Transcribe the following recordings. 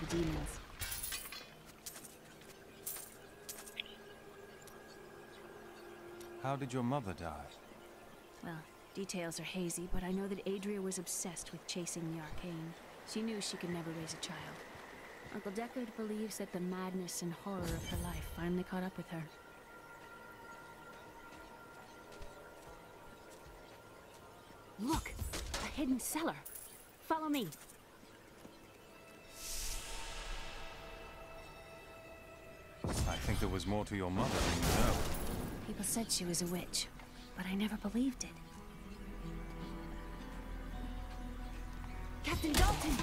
demons. How did your mother die? Well, details are hazy, but I know that Adria was obsessed with chasing the arcane. She knew she could never raise a child. Uncle Deckard believes that the madness and horror of her life finally caught up with her. Look! A hidden cellar! Follow me! I think there was more to your mother than you know. People said she was a witch, but I never believed it. Captain Dalton!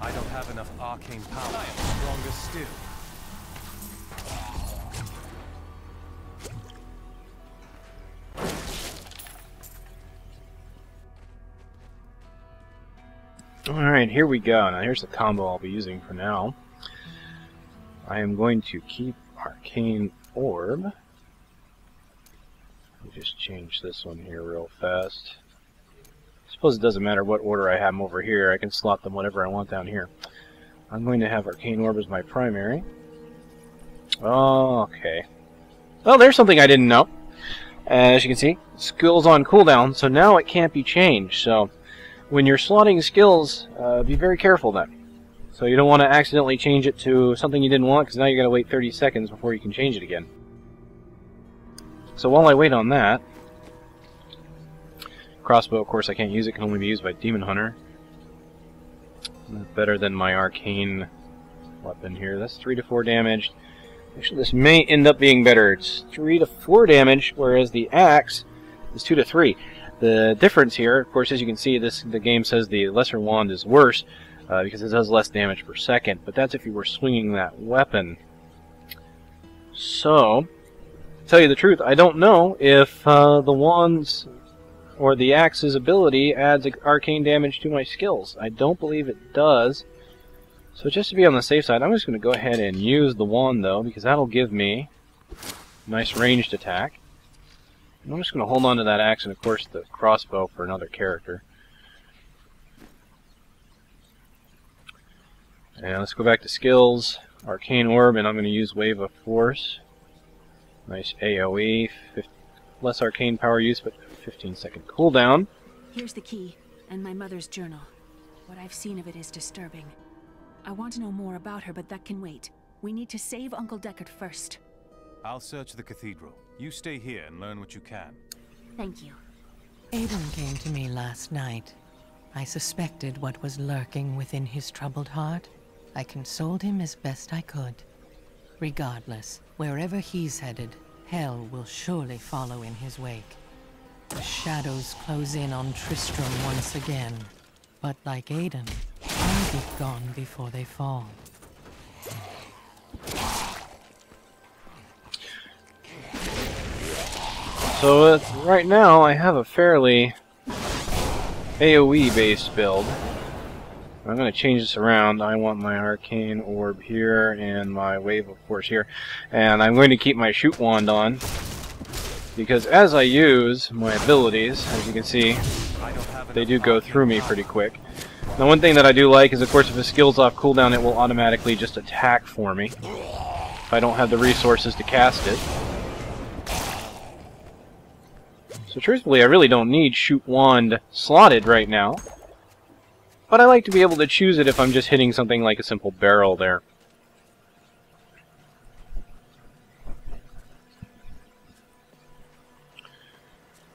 I don't have enough arcane power. I am stronger still. Alright, here we go. Now here's the combo I'll be using for now. I am going to keep Arcane Orb. Let me just change this one here real fast. I suppose it doesn't matter what order I have them over here. I can slot them whatever I want down here. I'm going to have Arcane Orb as my primary. Okay. Well, there's something I didn't know. As you can see, skills on cooldown, so now it can't be changed. So when you're slotting skills, be very careful then. So you don't want to accidentally change it to something you didn't want, because now you got to wait 30 seconds before you can change it again. So while I wait on that, crossbow, of course, I can't use it. Can only be used by Demon Hunter. Better than my arcane weapon here. That's 3 to 4 damage. Actually, this may end up being better. It's 3 to 4 damage, whereas the axe is 2 to 3. The difference here, of course, as you can see, the game says the lesser wand is worse because it does less damage per second. But that's if you were swinging that weapon. So, to tell you the truth, I don't know if the wand's or the axe's ability adds arcane damage to my skills. I don't believe it does. So just to be on the safe side, I'm just going to go ahead and use the wand, though, because that'll give me a nice ranged attack. And I'm just going to hold on to that axe and, of course, the crossbow for another character. And let's go back to skills, Arcane Orb, and I'm going to use Wave of Force. Nice AoE, less arcane power use, but 15-second cooldown. Here's the key, and my mother's journal. What I've seen of it is disturbing. I want to know more about her, but that can wait. We need to save Uncle Deckard first. I'll search the cathedral. You stay here and learn what you can. Thank you. Aiden came to me last night. I suspected what was lurking within his troubled heart. I consoled him as best I could. Regardless, wherever he's headed, hell will surely follow in his wake. The shadows close in on Tristram once again. But like Aiden, I'll be gone before they fall. So right now I have a fairly AoE based build. I'm going to change this around. I want my Arcane Orb here and my Wave of Force here. And I'm going to keep my Shoot Wand on, because as I use my abilities, as you can see, they do go through me pretty quick. Now, one thing that I do like is, of course, if a skill's off cooldown, it will automatically just attack for me if I don't have the resources to cast it. So truthfully, I really don't need Shoot Wand slotted right now, but I like to be able to choose it if I'm just hitting something like a simple barrel there.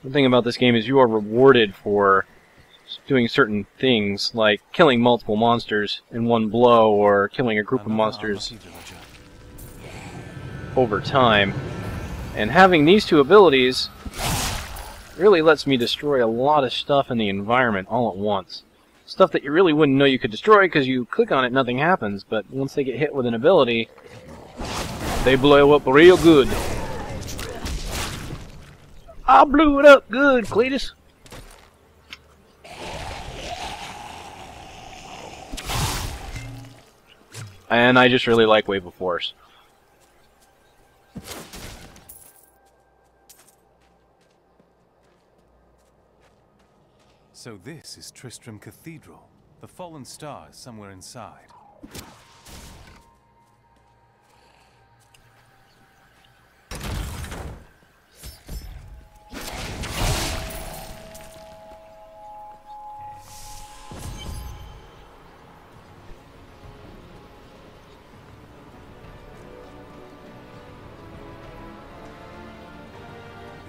The thing about this game is you are rewarded for doing certain things, like killing multiple monsters in one blow, or killing a group of monsters over time. And having these two abilities really lets me destroy a lot of stuff in the environment all at once. Stuff that you really wouldn't know you could destroy because you click on it, nothing happens, but once they get hit with an ability, they blow up real good. I blew it up good, Cletus. And I just really like Wave of Force. So this is Tristram Cathedral. The fallen star is somewhere inside.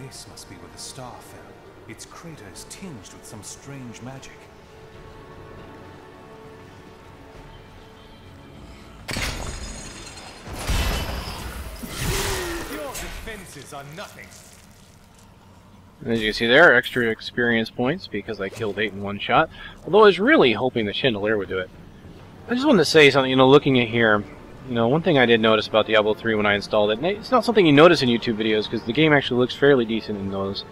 This must be where the star fell. Its crater is tinged with some strange magic. Your defenses are nothing. As you can see there, extra experience points because I killed 8 in one shot. Although I was really hoping the chandelier would do it. I just wanted to say something, looking at here, one thing I did notice about Diablo 3 when I installed it, and it's not something you notice in YouTube videos because the game actually looks fairly decent in those.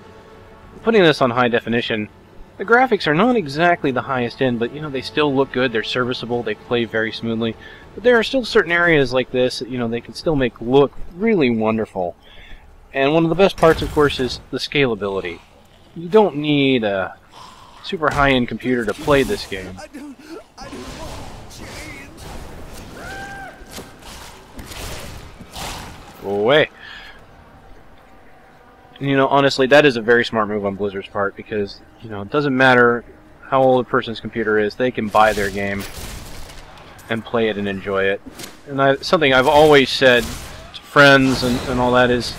Putting this on high definition, the graphics are not exactly the highest end, but they still look good, they're serviceable, they play very smoothly. But there are still certain areas like this that, they can still make look really wonderful. And one of the best parts, of course, is the scalability. You don't need a super high-end computer to play this game. I don't want to change. Go away. Honestly, that is a very smart move on Blizzard's part because, it doesn't matter how old a person's computer is, they can buy their game and play it and enjoy it. And something I've always said to friends and all that is,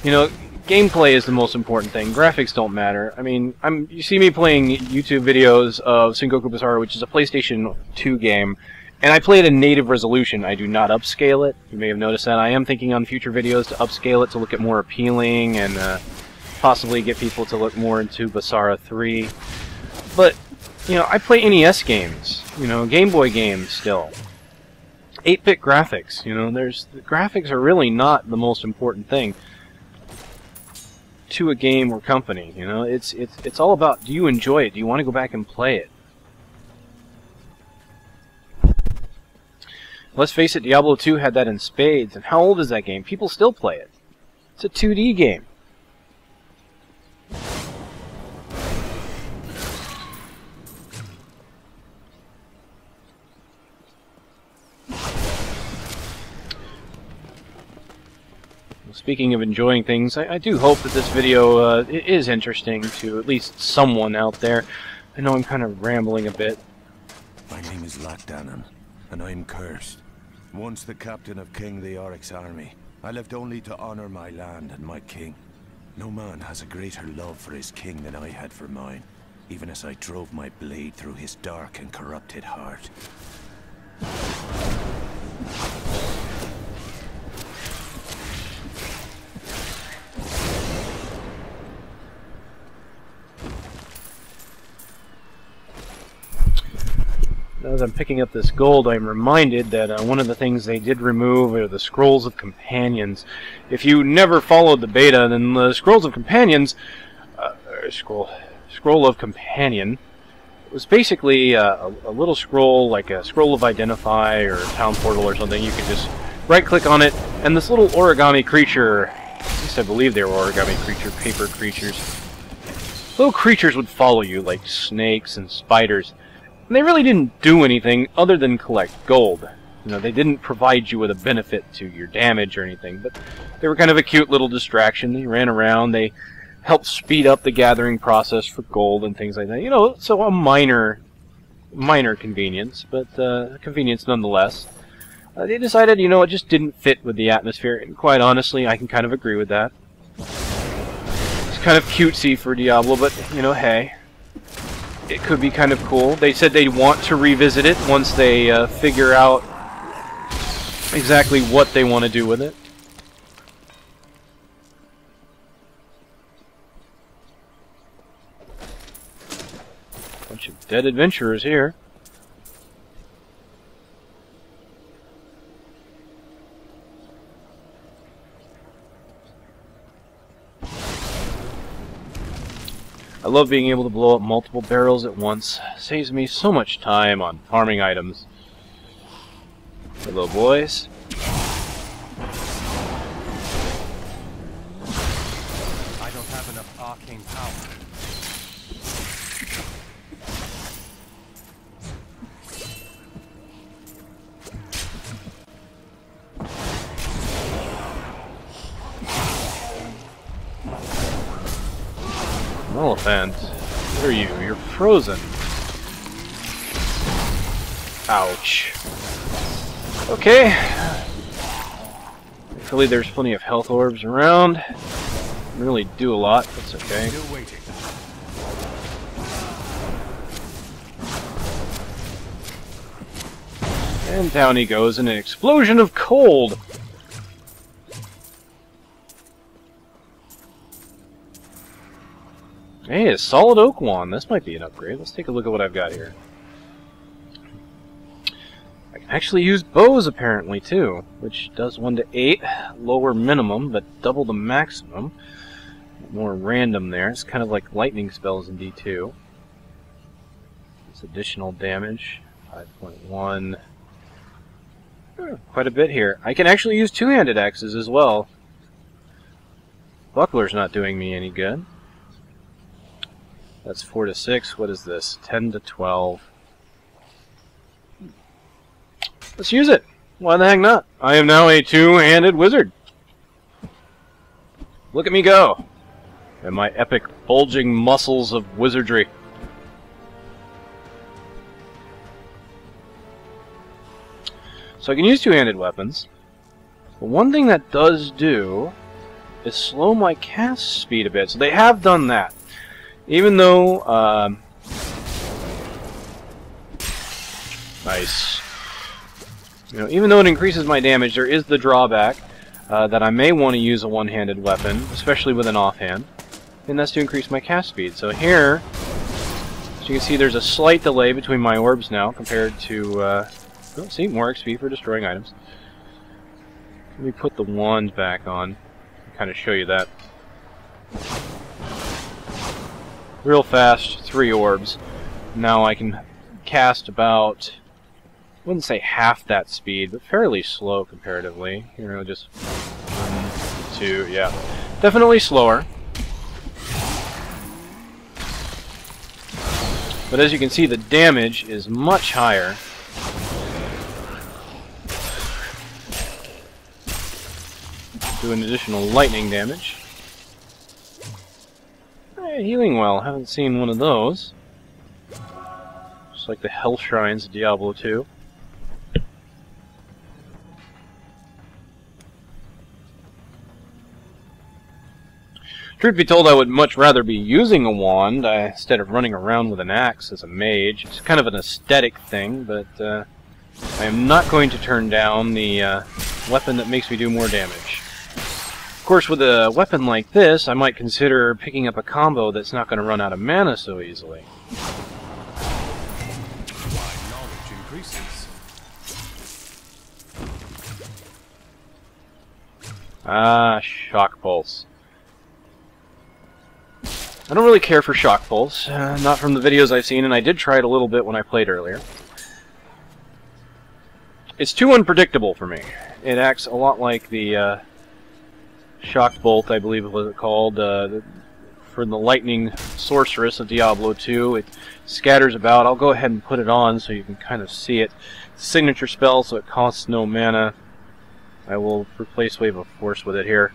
gameplay is the most important thing. Graphics don't matter. I mean, you see me playing YouTube videos of Sengoku Basara, which is a PlayStation 2 game, and I play it in native resolution. I do not upscale it. You may have noticed that. I am thinking on future videos to upscale it to look at more appealing and possibly get people to look more into Basara 3. But, I play NES games, Game Boy games still. 8-bit graphics, the graphics are really not the most important thing to a game or company. It's all about, do you enjoy it? Do you want to go back and play it? Let's face it, Diablo 2 had that in spades, and how old is that game? People still play it. It's a 2D game. Speaking of enjoying things, I do hope that this video is interesting to at least someone out there. I know I'm kind of rambling a bit. My name is Latdanan, and I'm cursed. Once the captain of King Leoric's army, I lived only to honor my land and my king. No man has a greater love for his king than I had for mine, even as I drove my blade through his dark and corrupted heart. As I'm picking up this gold, I'm reminded that one of the things they did remove are the Scrolls of Companions. If you never followed the beta, then the Scrolls of Companions... Scroll of Companion was basically a little scroll, like a Scroll of Identify or Town Portal or something. You could just right-click on it, and this little origami creature... At least I believe they were origami paper creatures. Little creatures would follow you, like snakes and spiders. And they really didn't do anything other than collect gold. They didn't provide you with a benefit to your damage or anything, but they were kind of a cute little distraction. They ran around, they helped speed up the gathering process for gold and things like that. So a minor convenience, but convenience nonetheless. They decided, it just didn't fit with the atmosphere, and quite honestly, I can kind of agree with that. It's kind of cutesy for Diablo, but, hey. It could be kind of cool. They said they want to revisit it once they figure out exactly what they want to do with it. Bunch of dead adventurers here. I love being able to blow up multiple barrels at once. Saves me so much time on farming items. Hello, boys. I don't have enough arcane power. Elephant. What are you? You're frozen. Ouch. Okay. Thankfully there's plenty of health orbs around. Didn't really do a lot, that's okay. Still waiting. And down he goes in an explosion of cold. Hey, a solid oak wand. This might be an upgrade. Let's take a look at what I've got here. I can actually use bows apparently too, which does 1 to 8, lower minimum, but double the maximum. More random there. It's kind of like lightning spells in D2. It's additional damage. 5.1. Quite a bit here. I can actually use two-handed axes as well. Buckler's not doing me any good. That's 4 to 6. What is this? 10 to 12. Let's use it. Why the heck not? I am now a two-handed wizard. Look at me go. And my epic bulging muscles of wizardry. So I can use two-handed weapons. But one thing that does do is slow my cast speed a bit. So they have done that. Even though, nice. You know, even though it increases my damage, there is the drawback that I may want to use a one-handed weapon, especially with an offhand, and that's to increase my cast speed. So here, as you can see, there's a slight delay between my orbs now compared to. Oh, see, more XP for destroying items. Let me put the wand back on, kind of show you that. Real fast, 3 orbs. Now I can cast about, I wouldn't say half that speed, but fairly slow comparatively. You know, just 1, 2, yeah. Definitely slower. But as you can see, the damage is much higher. Do an additional lightning damage. Hey, healing well. Haven't seen one of those. Just like the health shrines of Diablo 2. Truth be told, I would much rather be using a wand instead of running around with an axe as a mage. It's kind of an aesthetic thing, but I am not going to turn down the weapon that makes me do more damage. Of course, with a weapon like this, I might consider picking up a combo that's not going to run out of mana so easily. My knowledge increases. Ah, Shock Pulse. I don't really care for Shock Pulse, not from the videos I've seen, and I did try it a little bit when I played earlier. It's too unpredictable for me. It acts a lot like the Shock Bolt, I believe was it called, for the Lightning Sorceress of Diablo 2. It scatters about. I'll go ahead and put it on so you can kind of see it. It's a signature spell, so it costs no mana. I will replace Wave of Force with it here.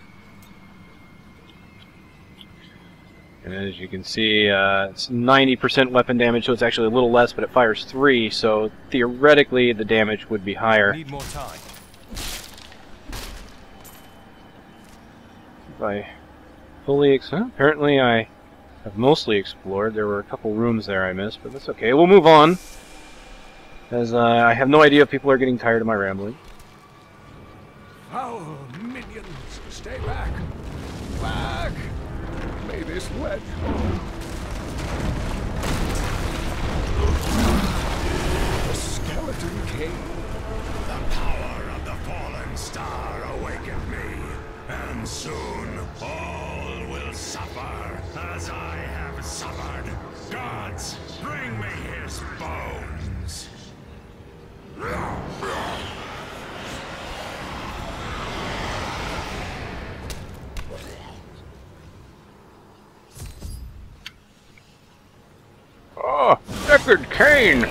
And as you can see, it's 90% weapon damage, so it's actually a little less, but it fires 3, so theoretically the damage would be higher. Need more time. If I fully apparently I have mostly explored. There were a couple rooms there I missed, but that's okay. We'll move on, as I have no idea if people are getting tired of my rambling. Foul minions, stay back! Back! May this wedge home. The skeleton Cain. The power of the fallen star awakened me, and soon all will suffer as I have suffered. Gods, bring me his bones. Oh, Deckard, Cain!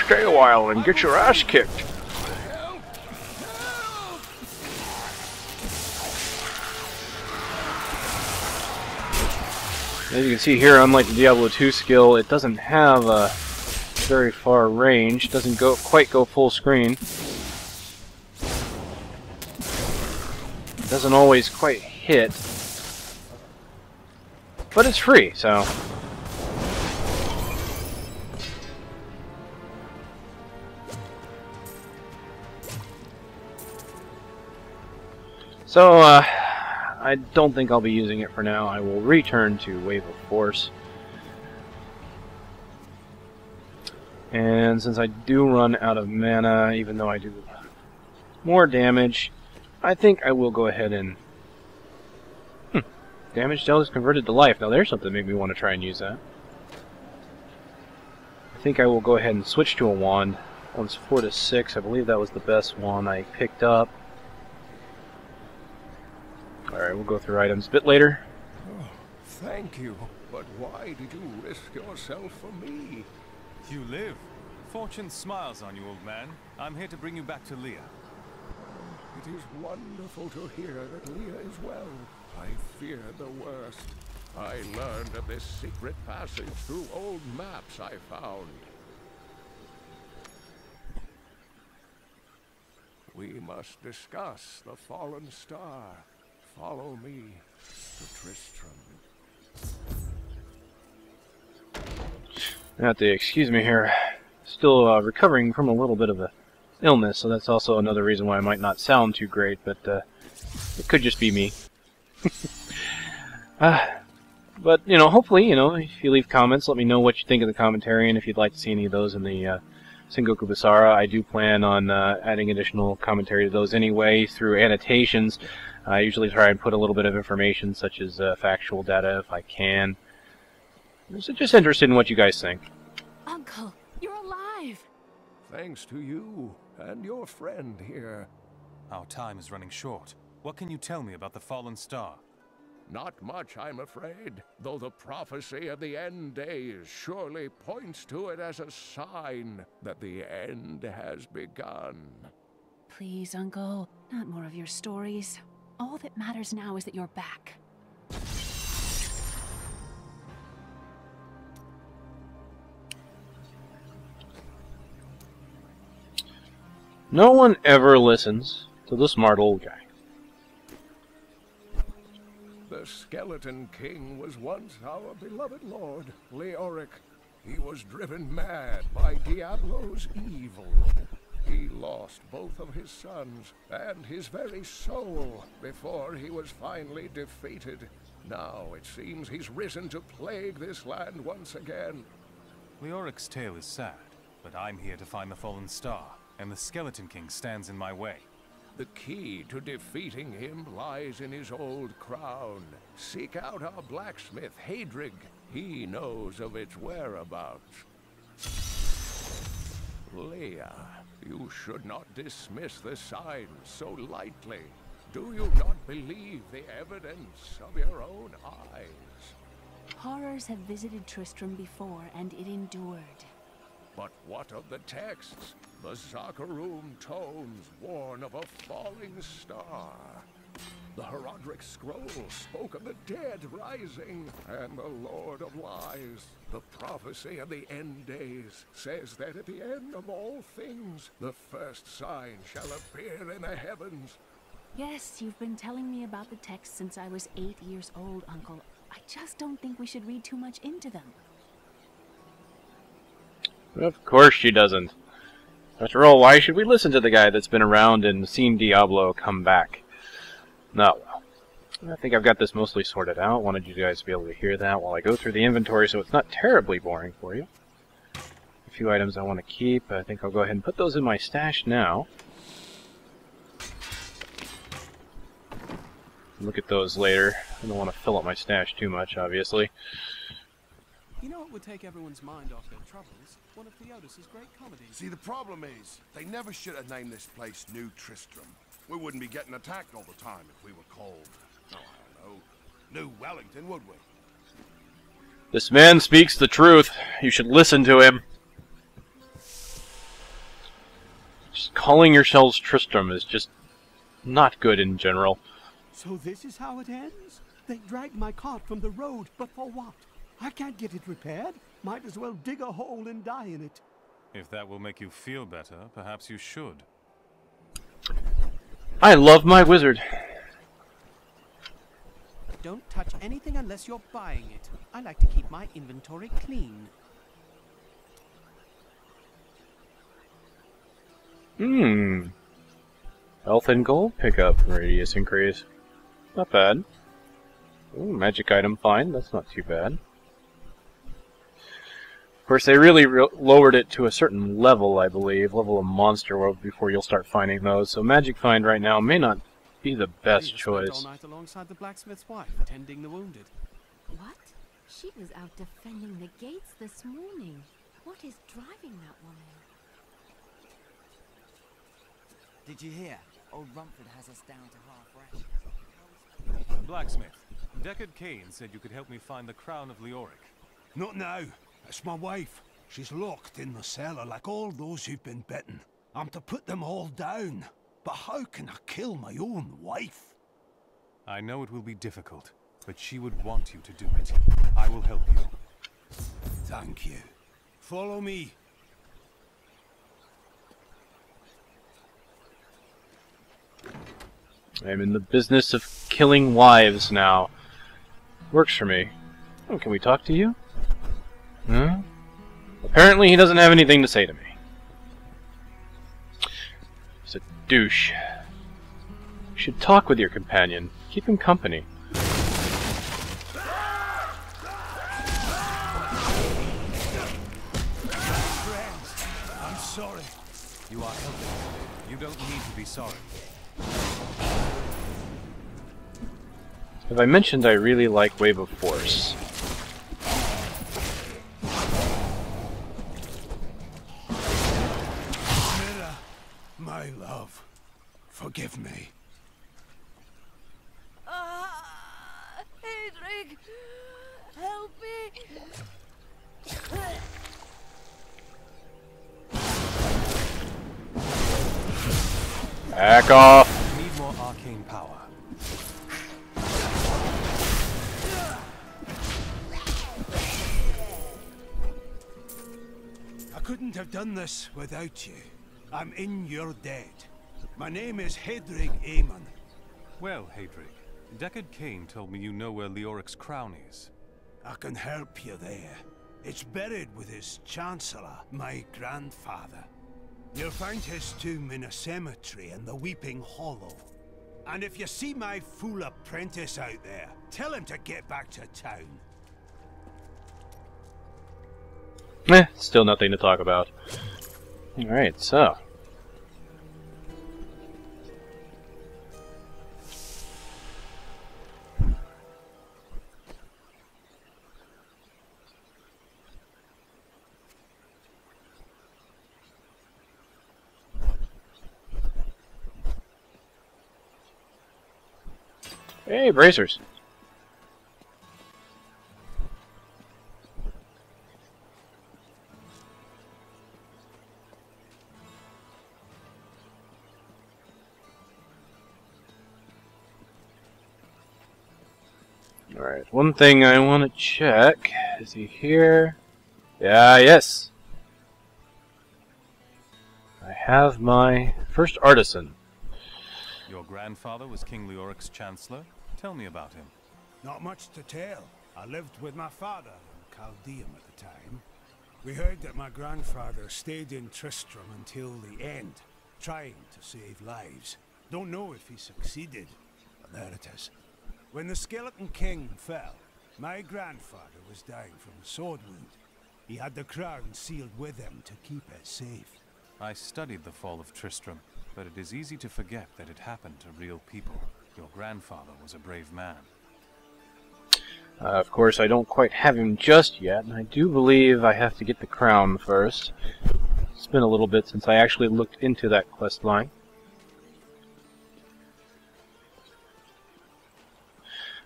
Stay a while and get your ass kicked. As you can see here, unlike the Diablo 2 skill, it doesn't have a very far range. Doesn't quite go full screen. Doesn't always quite hit. But it's free, so... So, I don't think I'll be using it for now. I will return to Wave of Force. And since I do run out of mana, even though I do more damage, I think I will go ahead and... Damage dealt is converted to life. Now there's something that made me want to try and use that. I think I will go ahead and switch to a wand. One's 4 to 6. I believe that was the best one I picked up. Alright, we'll go through items a bit later. Oh, thank you. But why did you risk yourself for me? You live. Fortune smiles on you, old man. I'm here to bring you back to Leah. It is wonderful to hear that Leah is well. I feared the worst. I learned of this secret passage through old maps I found. We must discuss the fallen star. Follow me to Tristram. You have to excuse me here. Still recovering from a little bit of a illness, so that's also another reason why I might not sound too great, but it could just be me. But, you know, hopefully, you know, if you leave comments, let me know what you think of the commentary, and if you'd like to see any of those in the Sengoku Basara. I do plan on adding additional commentary to those anyway through annotations. I usually try and put a little bit of information, such as factual data, if I can. So just interested in what you guys think. Uncle, you're alive! Thanks to you and your friend here. Our time is running short. What can you tell me about the fallen star? Not much, I'm afraid, though the prophecy of the end days surely points to it as a sign that the end has begun. Please, Uncle, not more of your stories. All that matters now is that you're back. No one ever listens to the smart old guy. The Skeleton King was once our beloved lord, Leoric. He was driven mad by Diablo's evil. He lost both of his sons and his very soul before he was finally defeated. Now it seems he's risen to plague this land once again. Leoric's tale is sad, but I'm here to find the fallen star, and the Skeleton King stands in my way. The key to defeating him lies in his old crown. Seek out our blacksmith, Hadrig. He knows of its whereabouts. Leah, you should not dismiss the signs so lightly. Do you not believe the evidence of your own eyes? Horrors have visited Tristram before, and it endured. But what of the texts? The Zakarum tones warn of a falling star. The Herodric scroll spoke of the dead rising, and the Lord of Lies. The prophecy of the end days says that at the end of all things, the first sign shall appear in the heavens. Yes, you've been telling me about the texts since I was 8 years old, Uncle. I just don't think we should read too much into them. Of course she doesn't. After all, why should we listen to the guy that's been around and seen Diablo come back? No, well, I think I've got this mostly sorted out. Wanted you guys to be able to hear that while I go through the inventory so it's not terribly boring for you. A few items I want to keep. I think I'll go ahead and put those in my stash now. Look at those later. I don't want to fill up my stash too much, obviously. You know what would take everyone's mind off their troubles? One of Theodos's great comedies. See, the problem is, they never should have named this place New Tristram. We wouldn't be getting attacked all the time if we were called, oh, I don't know, New Wellington, would we? This man speaks the truth. You should listen to him. Just calling yourselves Tristram is just not good in general. So this is how it ends? They dragged my cart from the road, but for what? I can't get it repaired. Might as well dig a hole and die in it. If that will make you feel better, perhaps you should. I love my wizard. Don't touch anything unless you're buying it. I like to keep my inventory clean. Health and gold pickup radius increase. Not bad. Ooh, magic item find. That's not too bad. Of course, they really lowered it to a certain level, I believe. Level of monster world before you'll start finding those. So magic find right now may not be the best choice. All night alongside the blacksmith's wife, tending the wounded. What? She was out defending the gates this morning. What is driving that woman? Did you hear? Old Rumford has us down to half rations. Blacksmith, Deckard Cain said you could help me find the crown of Leoric. Not now. It's my wife. She's locked in the cellar like all those who've been bitten. I'm to put them all down. But how can I kill my own wife? I know it will be difficult, but she would want you to do it. I will help you. Thank you. Follow me. I'm in the business of killing wives now. Works for me. Oh, can we talk to you? Huh? Apparently he doesn't have anything to say to me. He's a douche. You should talk with your companion. Keep him company. Friends, I'm sorry. You are helping. You don't need to be sorry. Have I mentioned I really like Wave of Force? Mira, my love, forgive me. Adric, help me! Back off! Need more arcane power. I couldn't have done this without you. I'm in your debt. My name is Hedrig Aemon. Well, Hadrig, Deckard Cain told me you know where Leoric's crown is. I can help you there. It's buried with his Chancellor, my grandfather. You'll find his tomb in a cemetery in the Weeping Hollow. And if you see my fool apprentice out there, tell him to get back to town. Still nothing to talk about. Alright, so. Hey, bracers. Alright, one thing I want to check. Is he here? Yeah, yes. I have my first artisan. Your grandfather was King Leoric's Chancellor? Tell me about him. Not much to tell. I lived with my father in Chaldeum at the time. We heard that my grandfather stayed in Tristram until the end, trying to save lives. Don't know if he succeeded, but there it is. When the Skeleton King fell, my grandfather was dying from a sword wound. He had the crown sealed with him to keep it safe. I studied the fall of Tristram, but it is easy to forget that it happened to real people. Your grandfather was a brave man. Of course, I don't quite have him just yet, and I do believe I have to get the crown first. It's been a little bit since I actually looked into that quest line.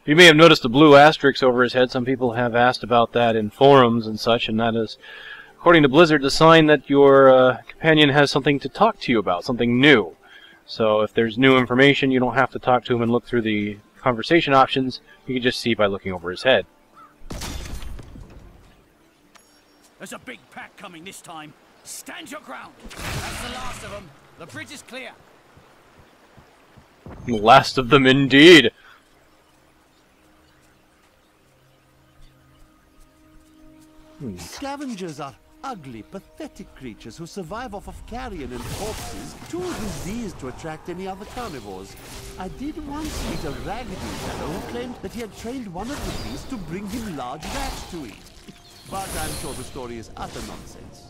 You may have noticed the blue asterisk over his head. Some people have asked about that in forums and such, and that is, according to Blizzard, a sign that your companion has something to talk to you about, something new. So if there's new information, you don't have to talk to him and look through the conversation options, you can just see by looking over his head. There's a big pack coming this time. Stand your ground. That's the last of them. The bridge is clear. Last of them, indeed. Scavengers are ugly, pathetic creatures who survive off of carrion and corpses, too diseased to attract any other carnivores. I did once meet a raggedy fellow who claimed that he had trained one of the beasts to bring him large rats to eat. But I'm sure the story is utter nonsense.